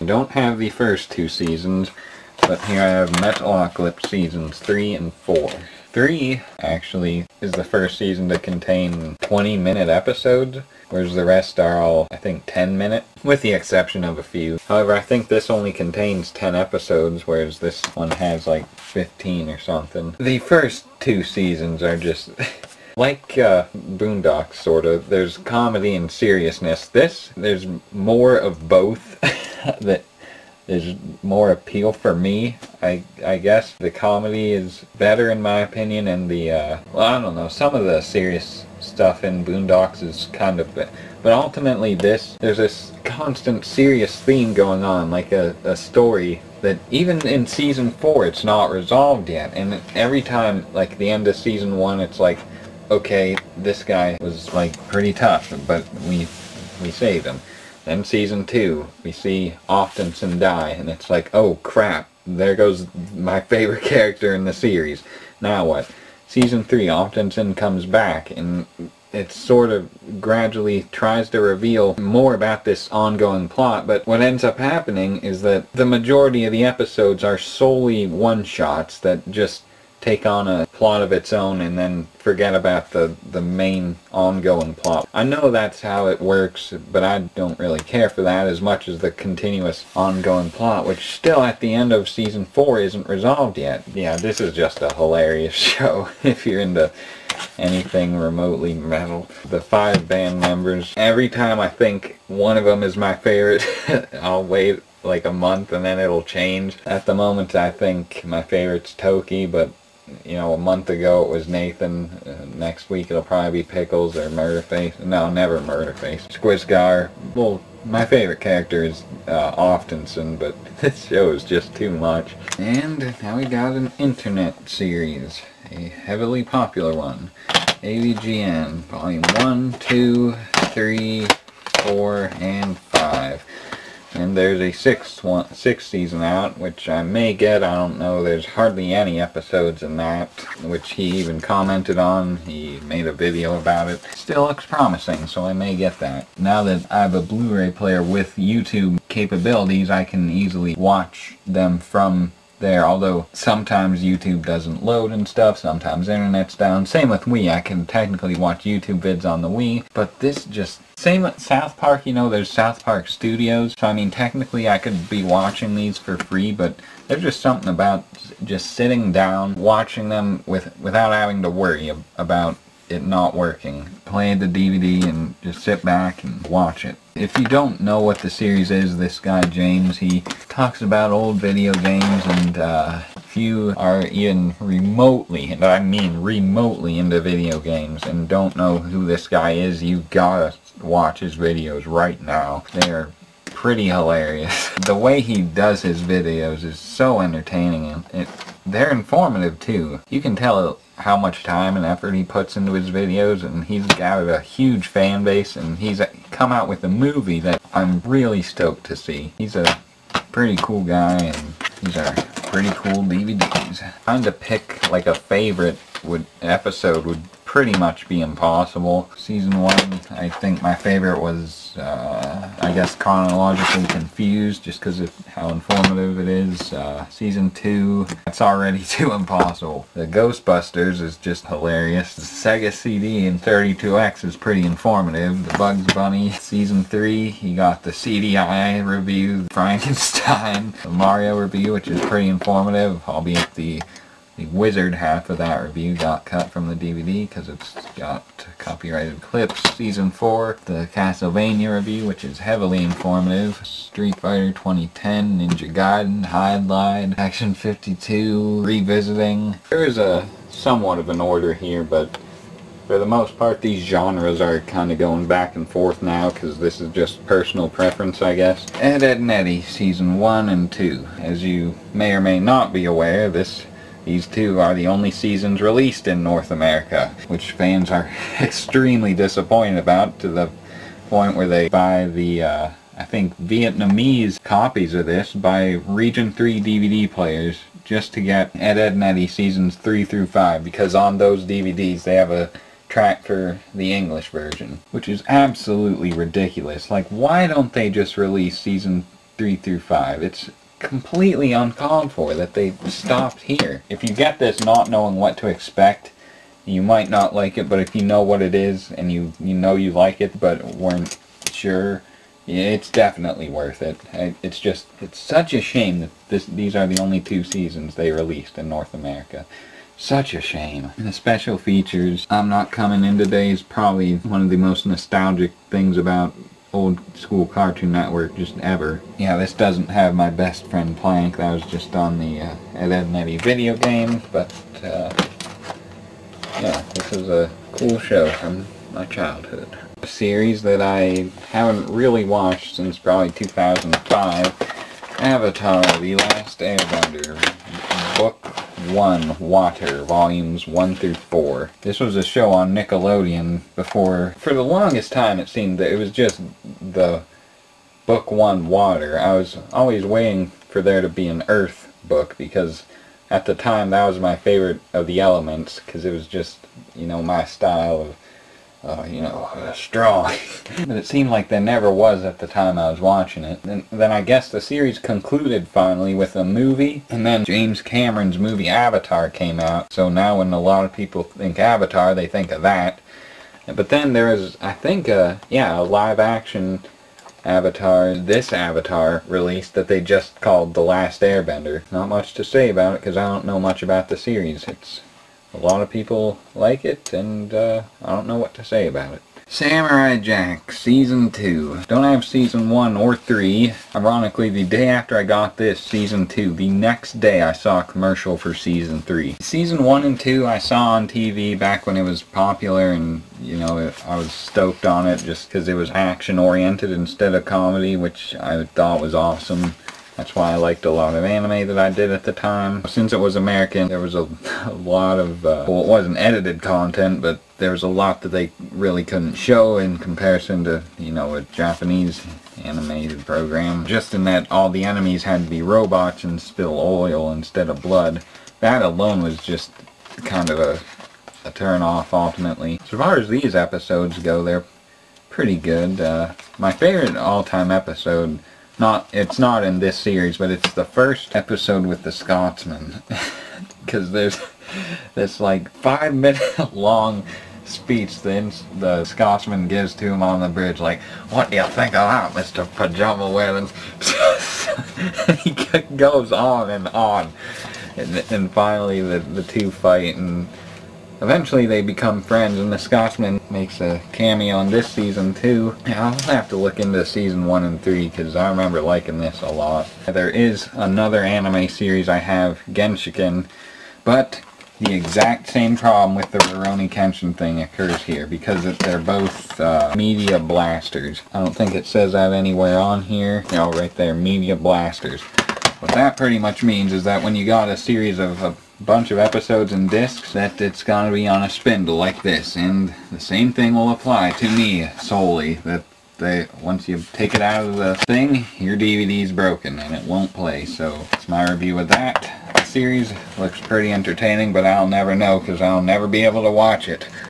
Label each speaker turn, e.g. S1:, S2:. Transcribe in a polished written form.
S1: I don't have the first two seasons, but here I have Metalocalypse seasons 3 and 4. 3 actually is the first season to contain 20-minute episodes, whereas the rest are all, I think, 10-minute, with the exception of a few. However, I think this only contains 10 episodes, whereas this one has like 15 or something. The first two seasons are just like Boondocks, sort of. There's comedy and seriousness. There's more of both. that There's more appeal for me, I guess. The comedy is better in my opinion, and the, well, I don't know, some of the serious stuff in Boondocks is kind of, but ultimately there's this constant serious theme going on, like a story that even in season 4 it's not resolved yet, and every time, like the end of season 1, it's like, okay, this guy was like pretty tough, but we saved him. Then season 2, we see Oftenson die, and it's like, oh crap, there goes my favorite character in the series. Now what? Season 3, Oftenson comes back, and it sort of gradually tries to reveal more about this ongoing plot, but what ends up happening is that the majority of the episodes are solely one-shots that just take on a plot of its own and then forget about the main ongoing plot. I know that's how it works, but I don't really care for that as much as the continuous ongoing plot, which still at the end of season 4 isn't resolved yet. Yeah, this is just a hilarious show if you're into anything remotely metal. The 5 band members, every time I think one of them is my favorite, I'll wait like a month and then it'll change. At the moment I think my favorite's Toki, but you know, a month ago it was Nathan. Next week it'll probably be Pickles or Murderface. No, never Murderface. Squisgar. Well, my favorite character is Oftenson, but this show is just too much. And now we got an internet series, a heavily popular one. AVGN, Volume 1, 2, 3, 4, and 5. And there's a sixth season out, which I may get, I don't know. There's hardly any episodes in that, which he even commented on. He made a video about it. Still looks promising, so I may get that. Now that I have a Blu-ray player with YouTube capabilities, I can easily watch them from there, although sometimes YouTube doesn't load and stuff, sometimes internet's down. Same with Wii, I can technically watch YouTube vids on the Wii, but this just, same with South Park, you know, there's South Park Studios, so I mean technically I could be watching these for free, but there's just something about just sitting down, watching them without having to worry about it not working. Play the DVD and just sit back and watch it. If you don't know what the series is, this guy James, he talks about old video games, and if you are even remotely, and I mean remotely, into video games and don't know who this guy is, you gotta watch his videos right now. They are pretty hilarious. The way he does his videos is so entertaining, and they're informative too. You can tell how much time and effort he puts into his videos, and he's got a huge fan base, and he's come out with a movie that I'm really stoked to see. He's a pretty cool guy, and these are pretty cool DVDs. Trying to pick like a favorite episode would pretty much be impossible. Season 1, I think my favorite was, I guess, Chronologically Confused, just because of how informative it is. Season 2, that's already too impossible. The Ghostbusters is just hilarious. The Sega CD in 32X is pretty informative. The Bugs Bunny, Season 3, you got the CDI review, Frankenstein, the Mario review, which is pretty informative, albeit the Wizard half of that review got cut from the DVD because it's got copyrighted clips. Season 4, the Castlevania review, which is heavily informative. Street Fighter 2010, Ninja Gaiden, Hide, Action 52, Revisiting. There is a somewhat of an order here, but for the most part these genres are kind of going back and forth now because this is just personal preference, I guess. Ed, Edd n Eddy, Season 1 and 2. As you may or may not be aware, these two are the only seasons released in North America, which fans are extremely disappointed about, to the point where they buy the, I think, Vietnamese copies of this by Region 3 DVD players just to get Ed, Edd n Eddy seasons 3 through 5, because on those DVDs they have a track for the English version, which is absolutely ridiculous. Like, why don't they just release season 3 through 5. It's completely uncalled for that they stopped here. If you get this not knowing what to expect, you might not like it, but if you know what it is and you know you like it but weren't sure, it's definitely worth it. It's such a shame that these are the only 2 seasons they released in North America. Such a shame. And the special features, I'm Not Coming In Today is probably one of the most nostalgic things about old school Cartoon Network just ever. Yeah, this doesn't have My Best Friend Plank. That was just on the Ed, Edd n Eddy video game, but yeah, this is a cool show from my childhood. A series that I haven't really watched since probably 2005, Avatar: The Last Airbender, Book 1, Water, Volumes 1 through 4. This was a show on Nickelodeon before. For the longest time it seemed that it was just the Book 1, Water. I was always waiting for there to be an Earth book, because at the time that was my favorite of the elements, because it was just, you know, my style of, you know, strong. But it seemed like there never was at the time I was watching it. And then I guess the series concluded finally with a movie, and then James Cameron's movie Avatar came out. So now when a lot of people think Avatar, they think of that. But then there is, I think, a live action Avatar, this Avatar released that they just called The Last Airbender. Not much to say about it because I don't know much about the series. A lot of people like it, and I don't know what to say about it. Samurai Jack Season 2. Don't have Season 1 or 3. Ironically, the day after I got this, Season 2, the next day I saw a commercial for Season 3. Season 1 and 2 I saw on TV back when it was popular, and, you know, I was stoked on it just because it was action-oriented instead of comedy, which I thought was awesome. That's why I liked a lot of anime that I did at the time. Since it was American, there was a lot of, well, it wasn't edited content, but there was a lot that they really couldn't show in comparison to, you know, a Japanese animated program. Just in that all the enemies had to be robots and spill oil instead of blood. That alone was just kind of a turn-off, ultimately. So far as these episodes go, they're pretty good. My favorite all-time episode, it's not in this series, but it's the first episode with the Scotsman. Because there's this like 5-minute long speech the Scotsman gives to him on the bridge, like, "What do you think of that, Mr. Pajama Wearing?" He goes on and on. And finally the two fight, and eventually they become friends, and the Scotsman makes a cameo in this season too. Yeah, I'll have to look into Season 1 and 3 because I remember liking this a lot. There is another anime series I have, Genshiken, but the exact same problem with the Rurouni Kenshin thing occurs here because they're both media blasters. I don't think it says that anywhere on here. No, right there, media blasters. What that pretty much means is that when you got a series of a bunch of episodes and discs, that it's gonna be on a spindle like this, and the same thing will apply to me solely, that once you take it out of the thing, your DVD's broken and it won't play. So that's my review of that. The series looks pretty entertaining, but I'll never know because I'll never be able to watch it.